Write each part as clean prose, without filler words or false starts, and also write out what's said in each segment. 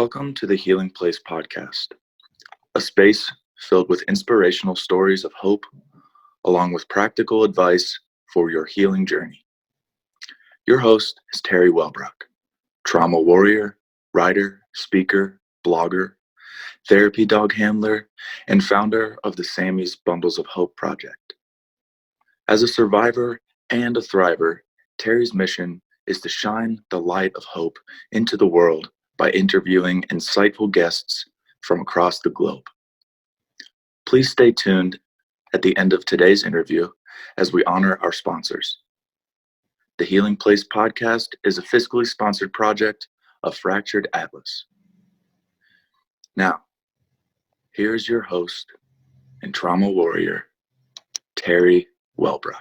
Welcome to the Healing Place podcast, a space filled with inspirational stories of hope, along with practical advice for your healing journey. Your host is Teri Wellbrock, trauma warrior, writer, speaker, blogger, therapy dog handler, and founder of the Sammy's Bundles of Hope project. As a survivor and a thriver, Teri's mission is to shine the light of hope into the world by interviewing insightful guests from across the globe. Please stay tuned at the end of today's interview as we honor our sponsors. The Healing Place podcast is a fiscally sponsored project of Fractured Atlas. Now, here's your host and trauma warrior, Teri Wellbrock.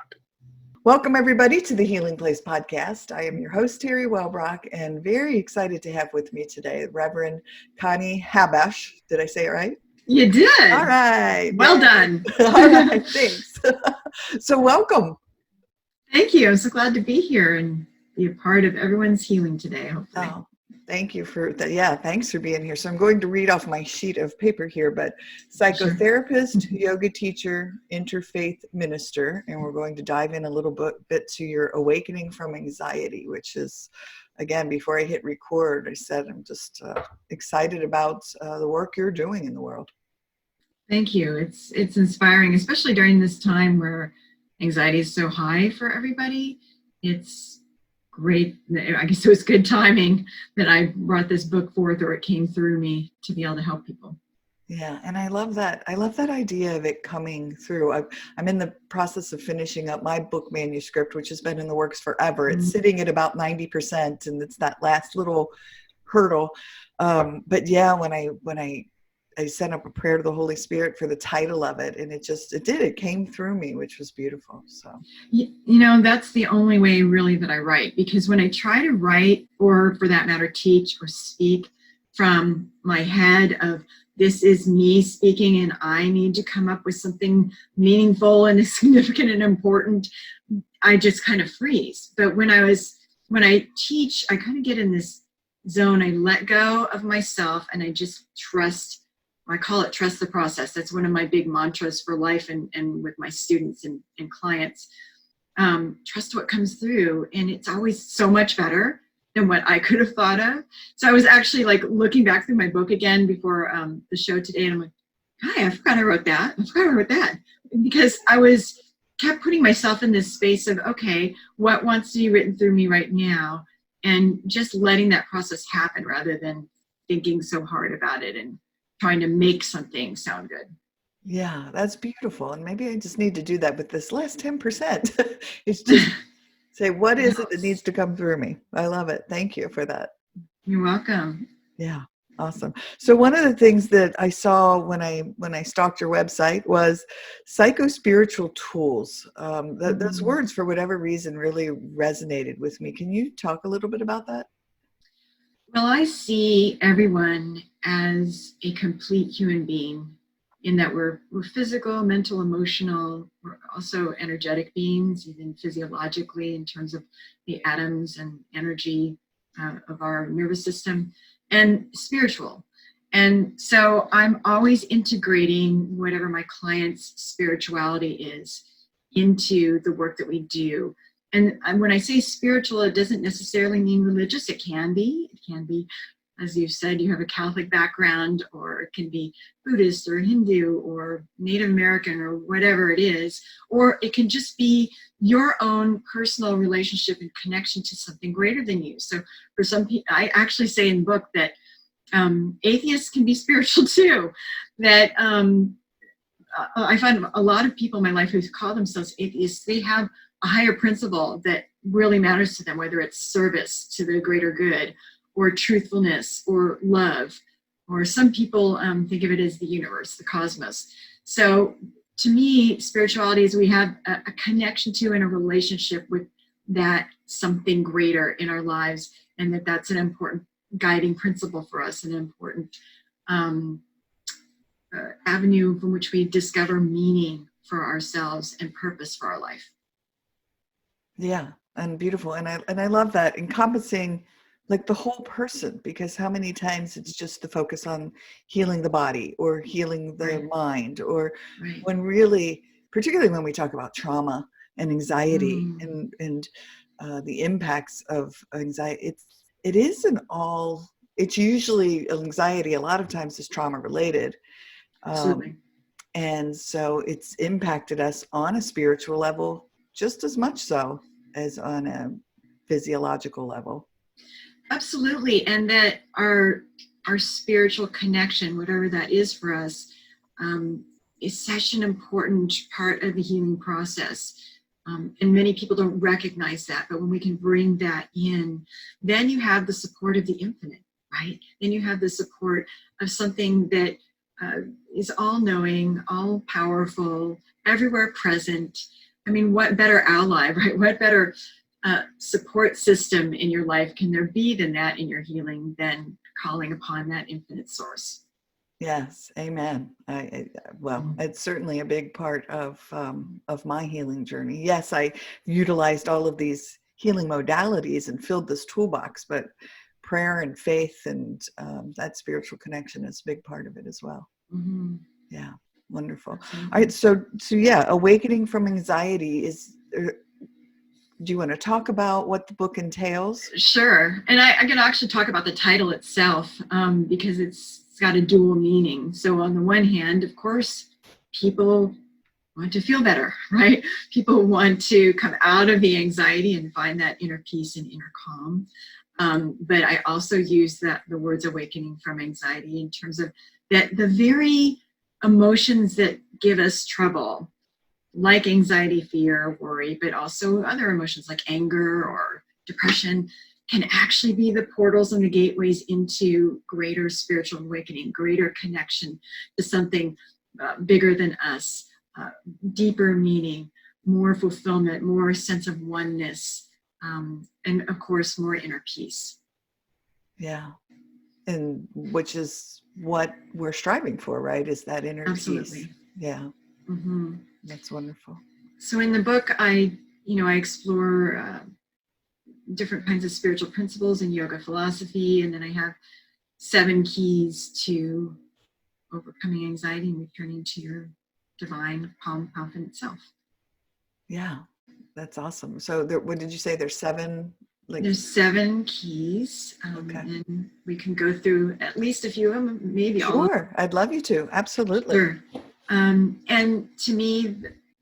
Welcome, everybody, to the Healing Place podcast. I am your host, Teri Wellbrock, and very excited to have with me today Reverend Connie Habash. Did I say it right? You did. All right. Well done. All right. Thanks. So welcome. Thank you. I'm so glad to be here and be a part of everyone's healing today, hopefully. Oh, thank you for that. Yeah, thanks for being here. So I'm going to read off my sheet of paper here, but psychotherapist, yoga teacher, interfaith minister, and we're going to dive in a little bit to your awakening from anxiety, which is, again, before I hit record, I said I'm just excited about the work you're doing in the world. Thank you. It's inspiring, especially during this time where anxiety is so high for everybody. It's great. I guess it was good timing that I brought this book forth, or it came through me to be able to help people. Yeah, and I love that. I love that idea of it coming through. I'm in the process of finishing up my book manuscript, which has been in the works forever. It's sitting at about 90%, and it's that last little hurdle. But yeah, when I sent up a prayer to the Holy Spirit for the title of it, and it came through me, which was beautiful. So, you know, that's the only way really that I write, because when I try to write, or for that matter, teach or speak from my head of this is me speaking and I need to come up with something meaningful and significant and important, I just kind of freeze. But when I teach, I kind of get in this zone. I let go of myself and I just trust. I call it trust the process. That's one of my big mantras for life and with my students and clients. Trust what comes through. And it's always so much better than what I could have thought of. So I was actually like looking back through my book again before the show today. And I'm like, hi, I forgot I wrote that. Because I kept putting myself in this space of, okay, what wants to be written through me right now? And just letting that process happen rather than thinking so hard about it and trying to make something sound good. yeah, that's beautiful. And maybe I just need to do that with this last 10%. It's just say, what is it that needs to come through me? I love it. Thank you for that. You're welcome. Yeah, awesome. So one of the things that I saw when I stalked your website was psychospiritual tools. Those words, for whatever reason, really resonated with me. Can you talk a little bit about that? Well, I see everyone as a complete human being in that we're physical, mental, emotional. We're also energetic beings, even physiologically in terms of the atoms and energy of our nervous system, and spiritual. And so I'm always integrating whatever my client's spirituality is into the work that we do. And when I say spiritual, it doesn't necessarily mean religious. It can be, as you said, you have a Catholic background, or it can be Buddhist or Hindu or Native American or whatever it is, or it can just be your own personal relationship and connection to something greater than you. So for some people, I actually say in the book that atheists can be spiritual too. That I find a lot of people in my life who call themselves atheists, they have a higher principle that really matters to them, whether it's service to the greater good or truthfulness or love, or some people think of it as the universe, the cosmos. So to me, spirituality is we have a connection to and a relationship with that something greater in our lives, and that's an important guiding principle for us, an important avenue from which we discover meaning for ourselves and purpose for our life. Yeah, and beautiful. And I love that encompassing like the whole person, because how many times it's just the focus on healing the body or healing the Right. mind, or Right. when really, particularly when we talk about trauma and anxiety and the impacts of anxiety, it's usually anxiety a lot of times is trauma related. Absolutely. And so it's impacted us on a spiritual level just as much so as on a physiological level. Absolutely. And that our spiritual connection, whatever that is for us, is such an important part of the healing process. And many people don't recognize that, but when we can bring that in, then you have the support of the infinite, right? Then you have the support of something that is all-knowing, all-powerful, everywhere present. I mean, what better ally, right? What better support system in your life can there be than that in your healing, than calling upon that infinite source? Yes, amen. It's certainly a big part of my healing journey. Yes, I utilized all of these healing modalities and filled this toolbox, but prayer and faith and that spiritual connection is a big part of it as well. Mm-hmm. Yeah, wonderful. Absolutely. All right, so yeah, awakening from anxiety is. Do you want to talk about what the book entails? Sure. And I can actually talk about the title itself because it's got a dual meaning. So on the one hand, of course, people want to feel better, right? People want to come out of the anxiety and find that inner peace and inner calm. But I also use the words awakening from anxiety in terms of that the very emotions that give us trouble, like anxiety, fear, worry, but also other emotions like anger or depression, can actually be the portals and the gateways into greater spiritual awakening, greater connection to something bigger than us, deeper meaning, more fulfillment, more sense of oneness, and of course, more inner peace. Yeah. And which is what we're striving for, right? Is that inner Absolutely. peace. Yeah. Mm-hmm. That's wonderful. So in the book, I explore different kinds of spiritual principles and yoga philosophy, and then I have 7 keys to overcoming anxiety and returning to your divine, calm, confident self. Yeah, that's awesome. So what did you say? There's 7? There's 7 keys, Okay. and we can go through at least a few of them, maybe all of them. Sure, I'd love you to. Absolutely. Sure. And to me,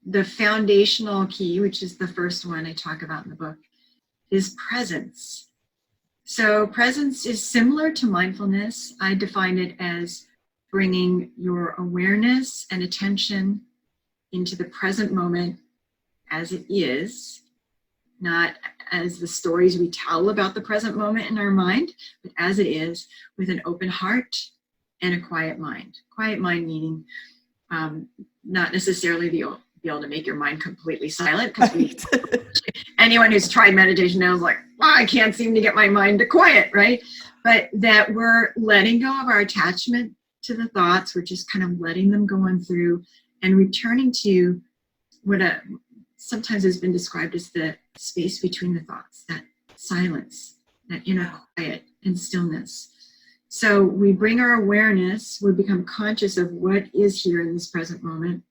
the foundational key, which is the first one I talk about in the book, is presence. So presence is similar to mindfulness. I define it as bringing your awareness and attention into the present moment as it is, not as the stories we tell about the present moment in our mind, but as it is, with an open heart and a quiet mind. Quiet mind meaning not necessarily be able to make your mind completely silent, because anyone who's tried meditation knows, like, I can't seem to get my mind to quiet, right? But that we're letting go of our attachment to the thoughts. We're just kind of letting them go on through and returning to what sometimes has been described as the space between the thoughts, that silence, that inner quiet and stillness. So we bring our awareness, we become conscious of what is here in this present moment,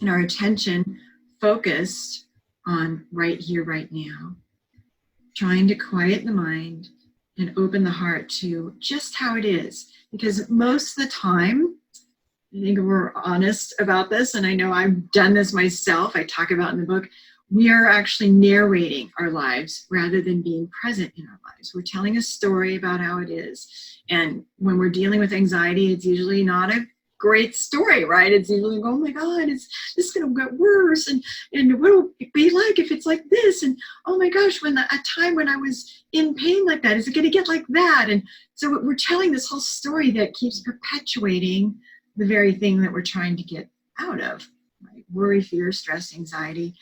and our attention focused on right here, right now, trying to quiet the mind and open the heart to just how it is. Because most of the time, I think we're honest about this, and I know I've done this myself, I talk about in the book, we are actually narrating our lives rather than being present in our lives. We're telling a story about how it is. And when we're dealing with anxiety, it's usually not a great story, right? It's usually like, oh my God, this is going to get worse. And what will it be like if it's like this? And oh my gosh, a time when I was in pain like that, is it going to get like that? And so we're telling this whole story that keeps perpetuating the very thing that we're trying to get out of, right? Worry, fear, stress, anxiety.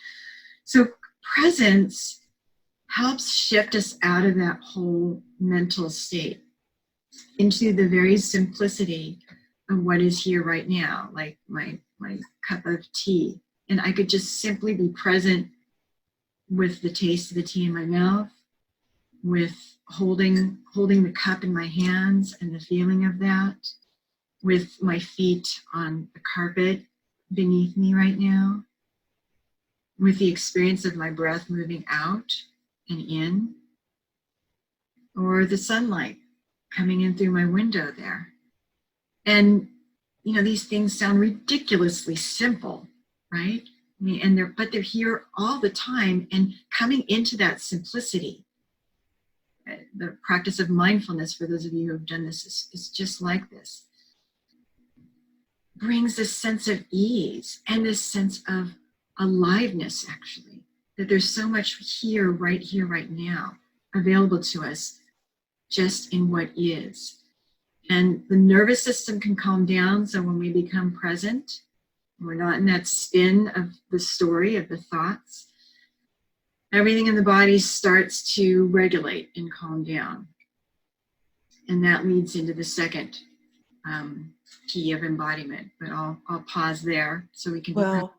So presence helps shift us out of that whole mental state into the very simplicity of what is here right now, like my cup of tea. And I could just simply be present with the taste of the tea in my mouth, with holding the cup in my hands and the feeling of that, with my feet on the carpet beneath me right now, with the experience of my breath moving out and in, or the sunlight coming in through my window there. And, you know, these things sound ridiculously simple, right? I mean, but they're here all the time, and coming into that simplicity. The practice of mindfulness, for those of you who have done this, is just like this. Brings this sense of ease and this sense of aliveness, actually, that there's so much here, right now, available to us just in what is. And the nervous system can calm down, so when we become present, we're not in that spin of the story, of the thoughts, everything in the body starts to regulate and calm down. And that leads into the second key of embodiment. But I'll pause there so we can. Well,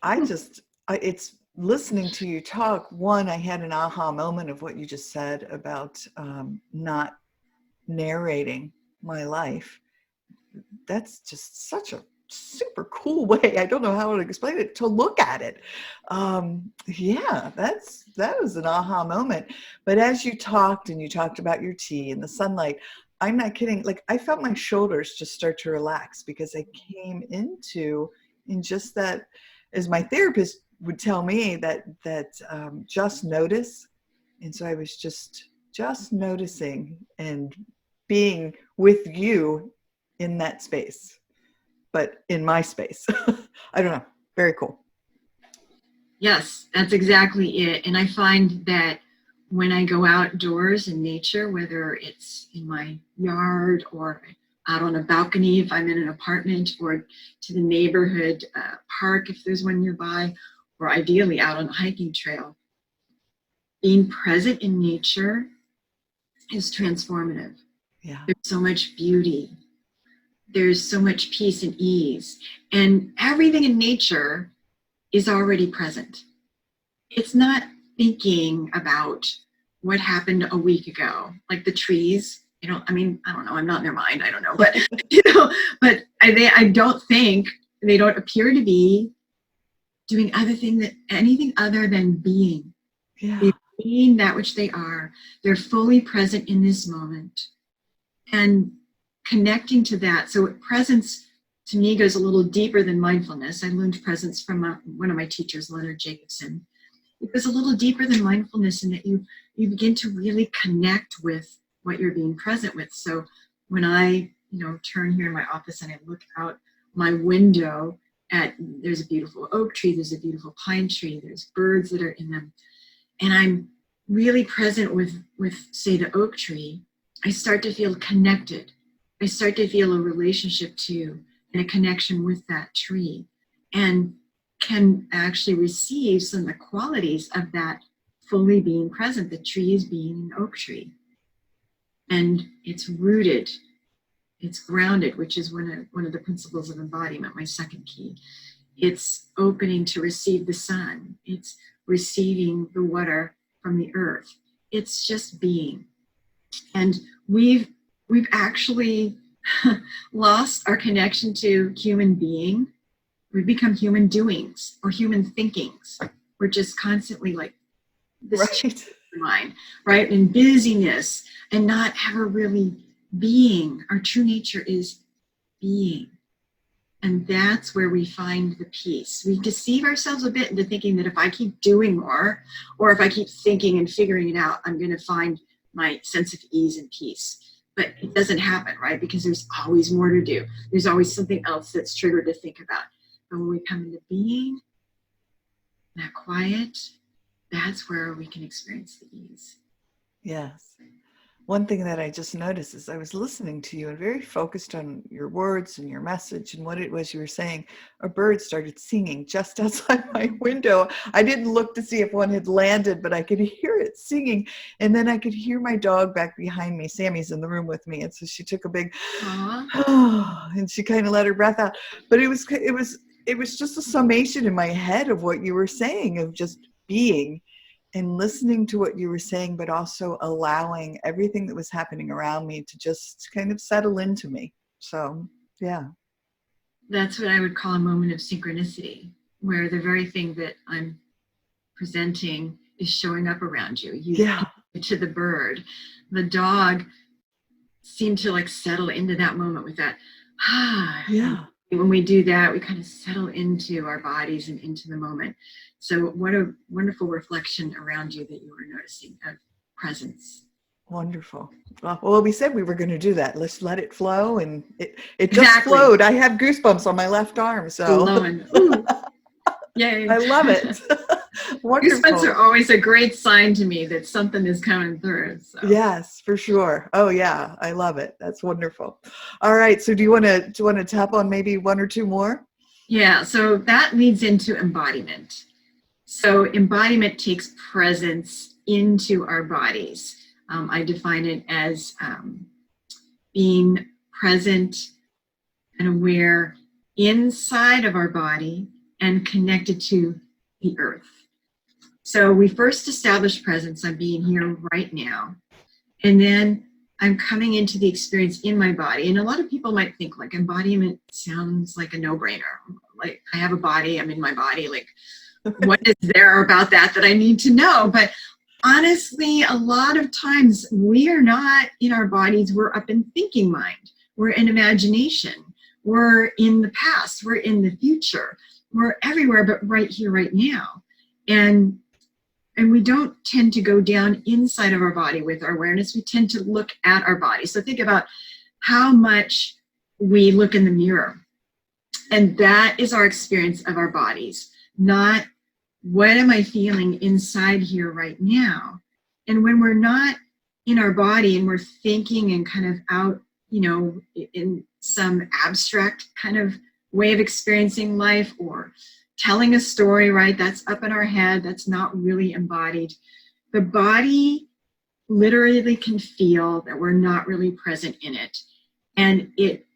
it's listening to you talk. One, I had an aha moment of what you just said about not narrating my life. That's just such a super cool way, I don't know how to explain it, to look at it. Yeah, that was an aha moment. But as you talked, and you talked about your tea and the sunlight, I'm not kidding, like I felt my shoulders just start to relax, because I came into, in just that, as my therapist would tell me, that just notice. And so I was just noticing and being with you in that space, but in my space. I don't know. Very cool. Yes, that's exactly it. And I find that when I go outdoors in nature, whether it's in my yard or out on a balcony if I'm in an apartment, or to the neighborhood park if there's one nearby, or ideally out on a hiking trail, being present in nature is transformative. Yeah. There's so much beauty. There's so much peace and ease. And everything in nature is already present. It's not thinking about what happened a week ago, like the trees. I don't know, I'm not in their mind, I don't know, but but I don't think, they don't appear to be doing anything other than being. Yeah. They're being that which they are. They're fully present in this moment and connecting to that. So presence to me goes a little deeper than mindfulness. I learned presence from one of my teachers, Leonard Jacobson. It goes a little deeper than mindfulness, in that you begin to really connect with what you're being present with. So when I, turn here in my office and I look out my window there's a beautiful oak tree, there's a beautiful pine tree, there's birds that are in them, and I'm really present with say the oak tree, I start to feel connected. I start to feel a relationship to and a connection with that tree, and can actually receive some of the qualities of that fully being present, the tree is being an oak tree. And it's rooted, it's grounded, which is one of the principles of embodiment, my second key. It's opening to receive the sun. It's receiving the water from the earth. It's just being. And we've actually lost our connection to human being. We've become human doings or human thinkings. We're just constantly like this Right. mind, right? And busyness, and not ever really being. Our true nature is being. And that's where we find the peace. We deceive ourselves a bit into thinking that if I keep doing more, or if I keep thinking and figuring it out, I'm going to find my sense of ease and peace. But it doesn't happen, right? Because there's always more to do. There's always something else that's triggered to think about. But when we come into being, that quiet, that's where we can experience the ease. Yes. One thing that I just noticed is I was listening to you and very focused on your words and your message and what it was you were saying. A bird started singing just outside my window. I didn't look to see if one had landed, but I could hear it singing. And then I could hear my dog back behind me. Sammy's in the room with me. And so she took a big, and she kind of let her breath out. But it was just a summation in my head of what you were saying, of just being. in listening to what you were saying, but also allowing everything that was happening around me to just kind of settle into me. So, yeah. That's what I would call a moment of synchronicity, where the very thing that I'm presenting is showing up around you. To the bird, the dog seemed to like settle into that moment with that. Yeah. And when we do that, we kind of settle into our bodies and into the moment. So what a wonderful reflection around you that you were noticing of presence. Wonderful. Well, we said we were going to do that. Let's let it flow, and it just Exactly. flowed. I have goosebumps on my left arm, so Yay. I love it. Wonderful. Goosebumps are always a great sign to me that something is coming through. So. Yes, for sure. Oh yeah, I love it. That's wonderful. All right, so do you want to tap on maybe one or two more? Yeah, so that leads into embodiment. So embodiment takes presence into our bodies. I define it as being present and aware inside of our body and connected to the earth. So we first establish presence. I'm being here right now. And then I'm coming into the experience in my body. And a lot of people might think like embodiment sounds like a no-brainer. Like I have a body, I'm in my body. Like what is there about that I need to know? But honestly, a lot of times we are not in our bodies. We're up in thinking mind. We're in imagination. We're in the past. We're in the future. We're everywhere, but right here, right now. And we don't tend to go down inside of our body with our awareness. We tend to look at our body. So think about how much we look in the mirror. And that is our experience of our bodies, not what am I feeling inside here right now. And when we're not in our body and we're thinking and kind of out, in some abstract kind of way of experiencing life or telling a story, right? That's up in our head. That's not really embodied. The body literally can feel that we're not really present in it. And it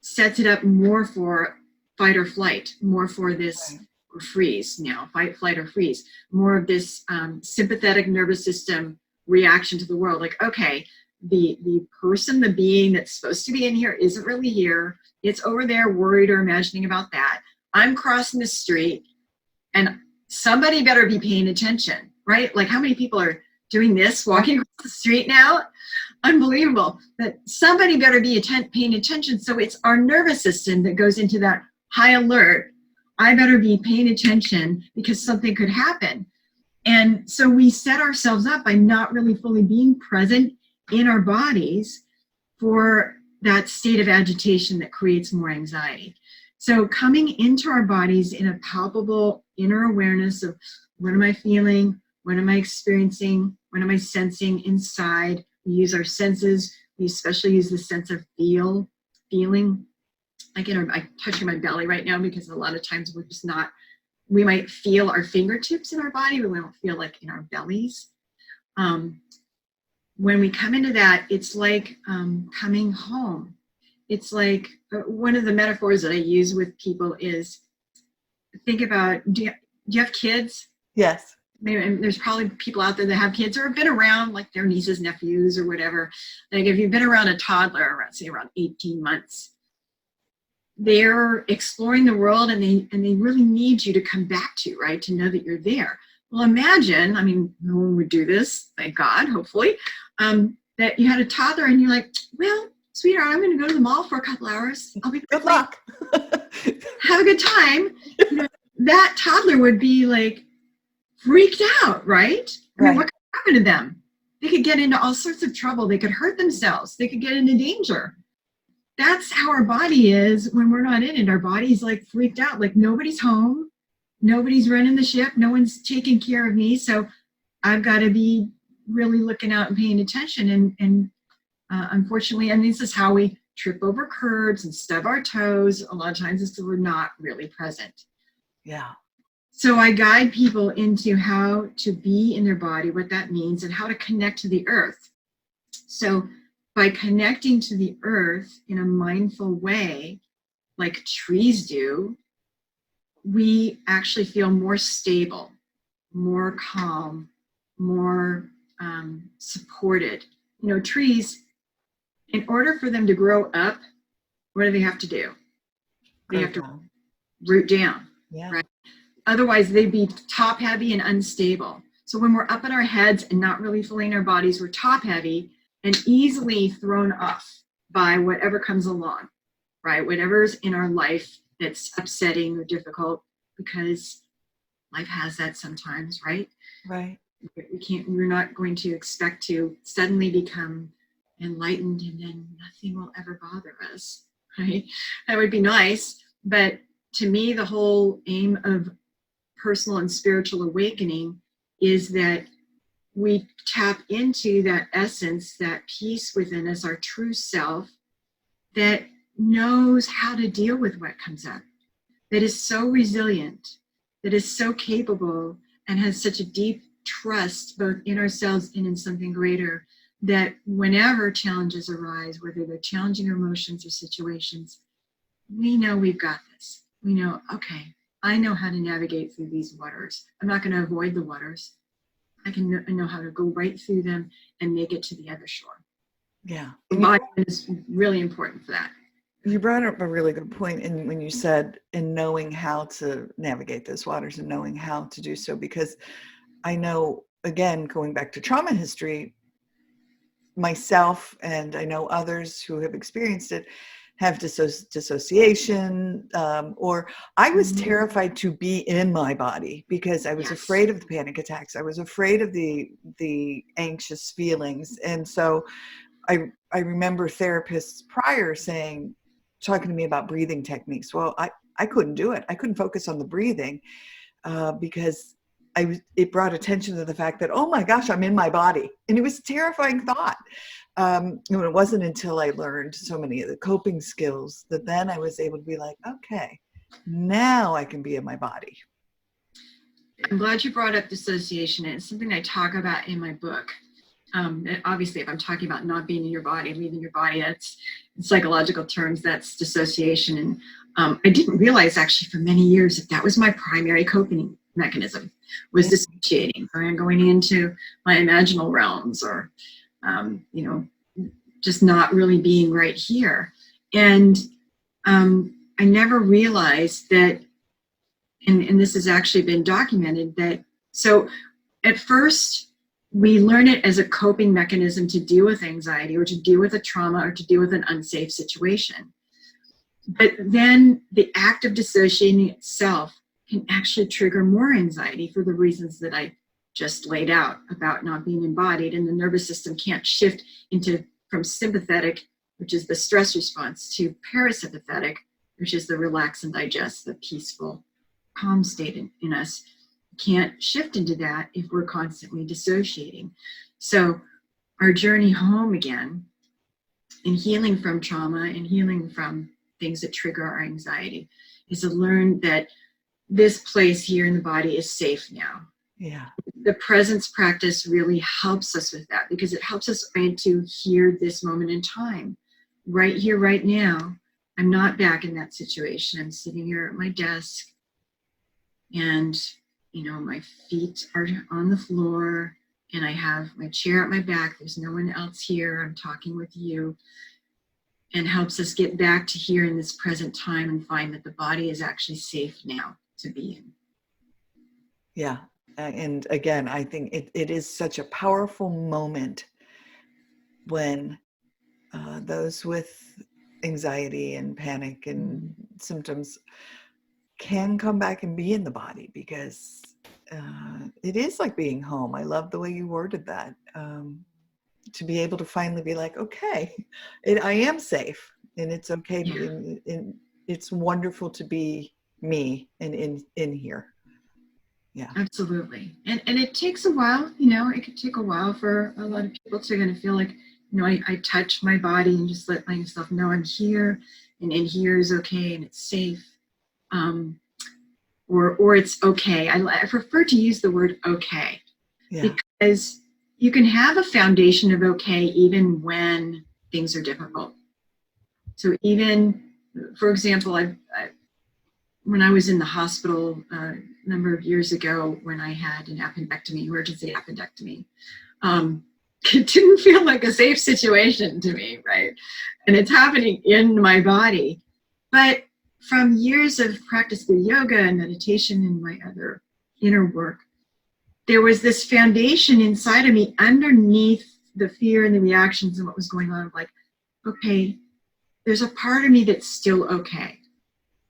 sets it up more for fight or flight, more for this or freeze now, fight, flight, or freeze, more of this sympathetic nervous system reaction to the world. Like, okay, the person, the being that's supposed to be in here isn't really here. It's over there worried or imagining about that. I'm crossing the street and somebody better be paying attention, right? Like how many people are doing this, walking across the street now? Unbelievable. But somebody better be paying attention. So it's our nervous system that goes into that high alert. I better be paying attention because something could happen. And so we set ourselves up by not really fully being present in our bodies for that state of agitation that creates more anxiety. So coming into our bodies in a palpable inner awareness of what am I feeling, what am I experiencing, what am I sensing inside. We use our senses. We especially use the sense of feeling. Like I'm touching my belly right now because a lot of times we're just not, we might feel our fingertips in our body, but we don't feel like in our bellies. When we come into that, it's like coming home. It's like one of the metaphors that I use with people is think about, do you have kids? Yes. Maybe there's probably people out there that have kids or have been around like their nieces, nephews, or whatever. Like if you've been around a toddler, say around 18 months, they're exploring the world and they really need you to come back to, right? To know that you're there. Well, imagine, I mean, no one would do this, thank God, hopefully, that you had a toddler and you're like, well, sweetheart, I'm going to go to the mall for a couple hours. I'll be good luck. Have a good time. That toddler would be like freaked out, right? I mean, what could happen to them? They could get into all sorts of trouble. They could hurt themselves. They could get into danger. That's how our body is when we're not in it. Our body's like freaked out, like nobody's home. Nobody's running the ship. No one's taking care of me. So I've got to be really looking out and paying attention. And unfortunately, and this is how we trip over curbs and stub our toes. A lot of times is that we're not really present. Yeah. So I guide people into how to be in their body, what that means, and how to connect to the earth. So by connecting to the earth in a mindful way, like trees do, we actually feel more stable, more calm, more supported. You know, trees, in order for them to grow up, what do they have to do? They have to root down, right? Otherwise, they'd be top heavy and unstable. So when we're up in our heads and not really feeling our bodies, we're top heavy and easily thrown off by whatever comes along, right? Whatever's in our life that's upsetting or difficult, because life has that sometimes, right? Right. We're not going to expect to suddenly become enlightened and then nothing will ever bother us, right? That would be nice. But to me, the whole aim of personal and spiritual awakening is that we tap into that essence, that peace within us, our true self, that knows how to deal with what comes up, that is so resilient, that is so capable, and has such a deep trust both in ourselves and in something greater, that whenever challenges arise, whether they're challenging emotions or situations, we know we've got this. We know, okay, I know how to navigate through these waters. I'm not going to avoid the waters. I know how to go right through them and make it to the other shore. Yeah. Embodiment is really important for that. You brought up a really good point when you said in knowing how to navigate those waters and knowing how to do so, because I know, again, going back to trauma history, myself and I know others who have experienced it have dissociation, or I was terrified to be in my body because I was afraid of the panic attacks. I was afraid of the anxious feelings. And so I remember therapists prior talking to me about breathing techniques. Well, I couldn't do it. I couldn't focus on the breathing because it brought attention to the fact that, oh my gosh, I'm in my body. And it was a terrifying thought. It wasn't until I learned so many of the coping skills that then I was able to be like, okay, now I can be in my body. I'm glad you brought up dissociation. It's something I talk about in my book. Obviously, if I'm talking about not being in your body, leaving your body, that's in psychological terms, that's dissociation. And I didn't realize actually for many years that was my primary coping mechanism, was dissociating, or going into my imaginal realms, or just not really being right here. And I never realized that, and this has actually been documented, that so at first we learn it as a coping mechanism to deal with anxiety or to deal with a trauma or to deal with an unsafe situation. But then the act of dissociating itself can actually trigger more anxiety for the reasons that I just laid out about not being embodied, and the nervous system can't shift from sympathetic, which is the stress response, to parasympathetic, which is the relax and digest, the peaceful, calm state in us. Can't shift into that if we're constantly dissociating. So our journey home again, in healing from trauma and healing from things that trigger our anxiety, is to learn that this place here in the body is safe now. Yeah. The presence practice really helps us with that, because it helps us to hear this moment in time. Right here, right now, I'm not back in that situation. I'm sitting here at my desk, and my feet are on the floor, and I have my chair at my back. There's no one else here. I'm talking with you, and helps us get back to here in this present time and find that the body is actually safe now to be in. Yeah. And again, I think it is such a powerful moment when those with anxiety and panic and symptoms can come back and be in the body, because it is like being home. I love the way you worded that. To be able to finally be like, okay, I am safe, and it's okay. It's wonderful to be me and in here. Yeah, absolutely. And it takes a while. It could take a while for a lot of people to kind of feel like, I touch my body and just let myself know I'm here, and in here is okay and it's safe. Or it's okay. I prefer to use the word okay, because you can have a foundation of okay even when things are difficult. So even, for example, when I was in the hospital number of years ago when I had an appendectomy, emergency appendectomy. It didn't feel like a safe situation to me, right? And it's happening in my body. But from years of practice with yoga and meditation and my other inner work, there was this foundation inside of me underneath the fear and the reactions and what was going on. Like, okay, there's a part of me that's still okay.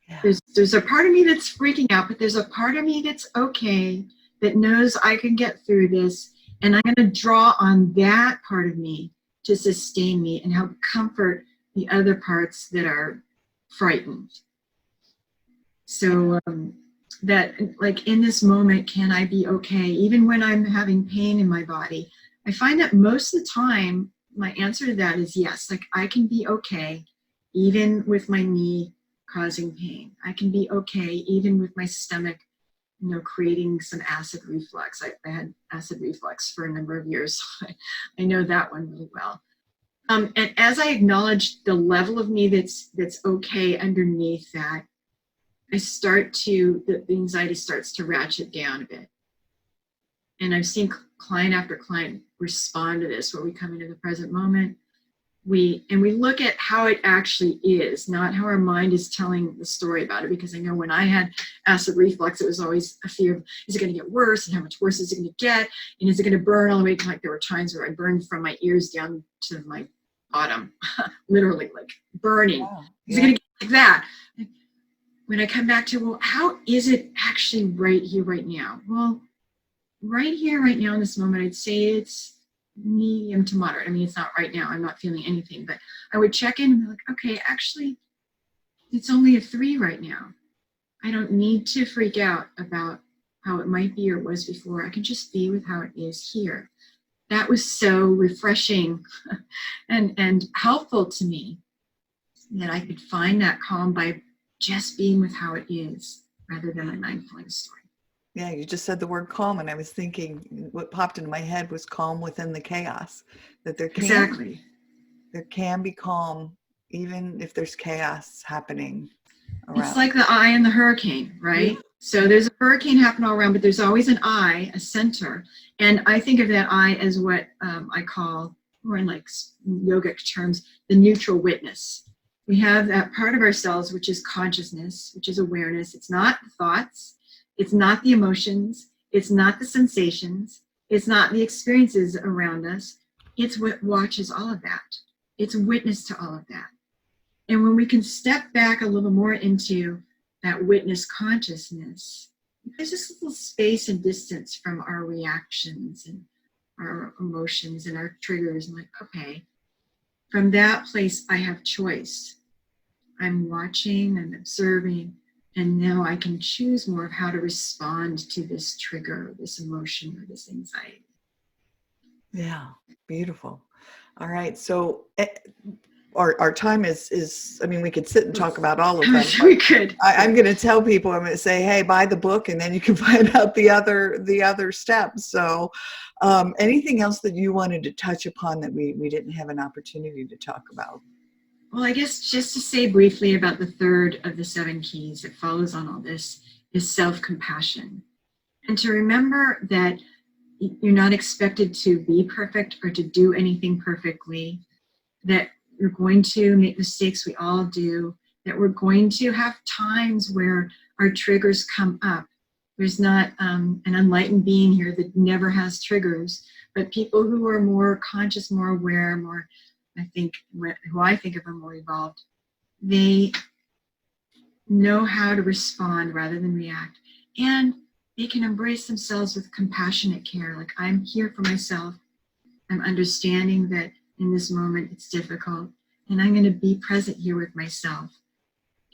Yeah. There's a part of me that's freaking out, but there's a part of me that's okay, that knows I can get through this. And I'm going to draw on that part of me to sustain me and help comfort the other parts that are frightened. So that, like, in this moment, can I be okay? Even when I'm having pain in my body, I find that most of the time, my answer to that is yes. Like, I can be okay, even with my knee causing pain. I can be okay, even with my stomach, creating some acid reflux. I had acid reflux for a number of years. I know that one really well. And as I acknowledge the level of me that's okay underneath that, the anxiety starts to ratchet down a bit. And I've seen client after client respond to this, where we come into the present moment. We look at how it actually is, not how our mind is telling the story about it. Because I know when I had acid reflux, it was always a fear of, is it going to get worse? And how much worse is it going to get? And is it going to burn all the way? Like, there were times where I burned from my ears down to my bottom, literally, like burning. Wow. Is it going to get like that? When I come back to, well, how is it actually right here, right now? Well, right here, right now in this moment, I'd say it's medium to moderate. I mean, it's not right now. I'm not feeling anything, but I would check in and be like, okay, actually, it's only a 3 right now. I don't need to freak out about how it might be or was before. I can just be with how it is here. That was so refreshing and helpful to me, that I could find that calm by just being with how it is rather than a mindfulness story. Yeah, you just said the word calm, and I was thinking what popped into my head was calm within the chaos. That there can be calm even if there's chaos happening around. It's like the eye in the hurricane, right? Yeah. So there's a hurricane happening all around, but there's always an eye, a center. And I think of that eye as what I call, or in like yogic terms, the neutral witness. We have that part of ourselves, which is consciousness, which is awareness. It's not the thoughts. It's not the emotions. It's not the sensations. It's not the experiences around us. It's what watches all of that. It's witness to all of that. And when we can step back a little more into that witness consciousness, there's this little space and distance from our reactions and our emotions and our triggers. And like, okay, from that place, I have choice. I'm watching, I'm observing, and now I can choose more of how to respond to this trigger, this emotion, or this anxiety. Yeah, beautiful. All right, so our time is, I mean, we could sit and talk about all of them. We could. I'm going to tell people, I'm going to say, hey, buy the book, and then you can find out the other steps. So anything else that you wanted to touch upon that we didn't have an opportunity to talk about? Well, I guess just to say briefly about the third of the 7 keys that follows on all this is self-compassion. And to remember that you're not expected to be perfect or to do anything perfectly, that you're going to make mistakes, we all do, that we're going to have times where our triggers come up. There's not an enlightened being here that never has triggers, but people who are more conscious, more aware, more, who I think of are more evolved, they know how to respond rather than react. And they can embrace themselves with compassionate care. Like, I'm here for myself. I'm understanding that in this moment it's difficult, and I'm going to be present here with myself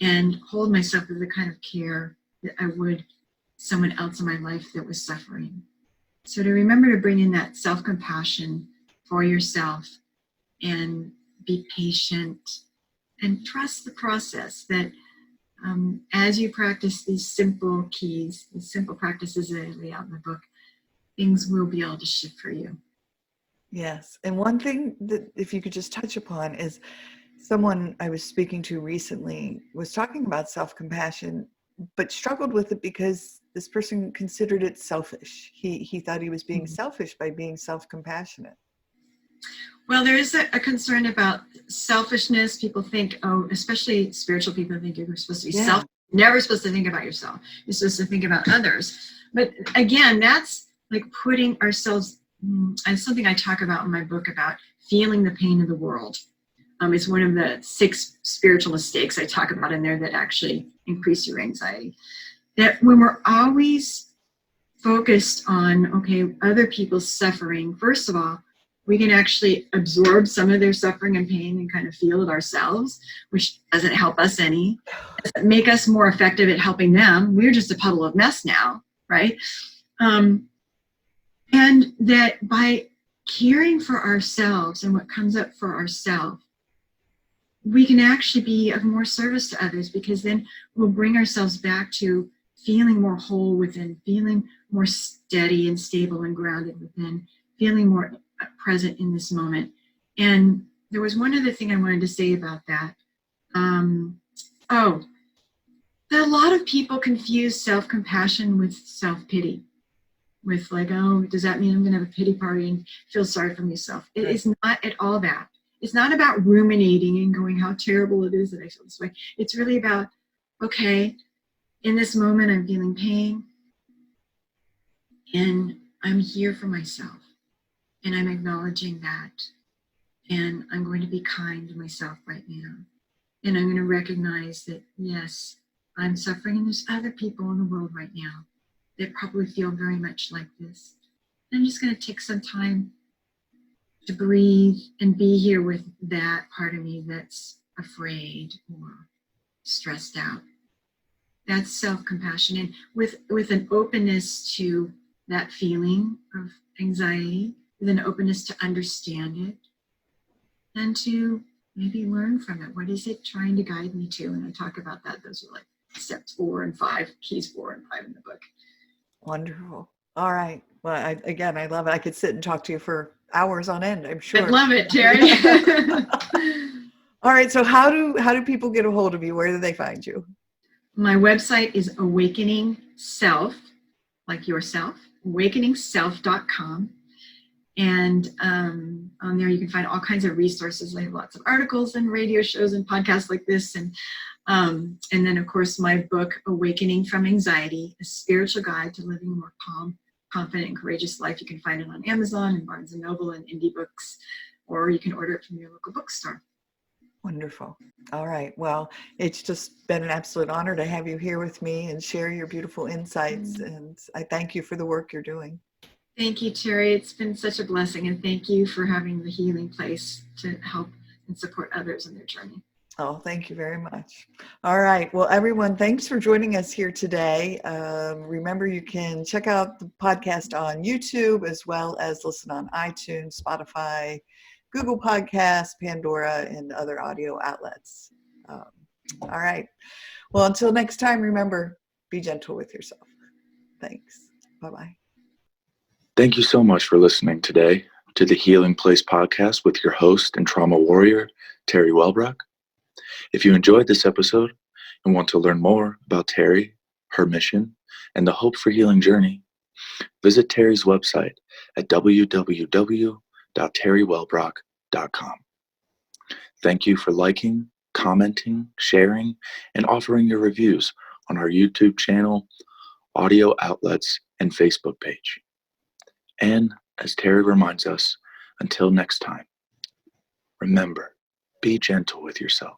and hold myself with the kind of care that I would someone else in my life that was suffering. So to remember to bring in that self-compassion for yourself and be patient and trust the process, that as you practice these simple keys, these simple practices that I lay out in the book, things will be able to shift for you. Yes. And one thing that if you could just touch upon is someone I was speaking to recently was talking about self-compassion, but struggled with it because this person considered it selfish. He thought he was being selfish by being self-compassionate. Well, there is a concern about selfishness. People think, especially spiritual people think you're supposed to be never supposed to think about yourself. You're supposed to think about others. But again, that's like putting ourselves, and something I talk about in my book about feeling the pain of the world. It's one of the 6 spiritual mistakes I talk about in there that actually increase your anxiety. That when we're always focused on, other people's suffering, first of all, we can actually absorb some of their suffering and pain and kind of feel it ourselves, which doesn't help us any. It doesn't make us more effective at helping them. We're just a puddle of mess now, right? And that by caring for ourselves and what comes up for ourselves, we can actually be of more service to others, because then we'll bring ourselves back to feeling more whole within, feeling more steady and stable and grounded within, feeling more present in this moment. And there was one other thing I wanted to say about that. That a lot of people confuse self-compassion with self-pity. With like, does that mean I'm going to have a pity party and feel sorry for myself? It is not at all that. It's not about ruminating and going, how terrible it is that I feel this way. It's really about, in this moment I'm feeling pain and I'm here for myself and I'm acknowledging that, and I'm going to be kind to myself right now, and I'm going to recognize that, yes, I'm suffering and there's other people in the world right now that probably feel very much like this. I'm just going to take some time to breathe and be here with that part of me that's afraid or stressed out. That's self-compassion. And with an openness to that feeling of anxiety, with an openness to understand it, and to maybe learn from it. What is it trying to guide me to? And I talk about that. Those are like steps 4 and 5, keys 4 and 5 in the book. Wonderful. All right. Well, I love it. I could sit and talk to you for hours on end, I'm sure. I love it, Teri. All right. So how do people get a hold of you? Where do they find you? My website is Awakening Self, like yourself, awakeningself.com. And on there you can find all kinds of resources. I have lots of articles and radio shows and podcasts like this. And then, of course, my book, Awakening from Anxiety, a spiritual guide to living a more calm, confident, and courageous life. You can find it on Amazon and Barnes & Noble and Indie Books, or you can order it from your local bookstore. Wonderful. All right. Well, it's just been an absolute honor to have you here with me and share your beautiful insights. And I thank you for the work you're doing. Thank you, Teri. It's been such a blessing. And thank you for having the healing place to help and support others in their journey. Oh, thank you very much. All right. Well, everyone, thanks for joining us here today. Remember, you can check out the podcast on YouTube, as well as listen on iTunes, Spotify, Google Podcasts, Pandora, and other audio outlets. All right. Well, until next time, remember, be gentle with yourself. Thanks. Bye-bye. Thank you so much for listening today to the Healing Place podcast with your host and trauma warrior, Teri Wellbrock. If you enjoyed this episode and want to learn more about Teri, her mission, and the Hope for Healing journey, visit Teri's website at www.teriwellbrock.com. Thank you for liking, commenting, sharing, and offering your reviews on our YouTube channel, audio outlets, and Facebook page. And as Teri reminds us, until next time, remember, be gentle with yourself.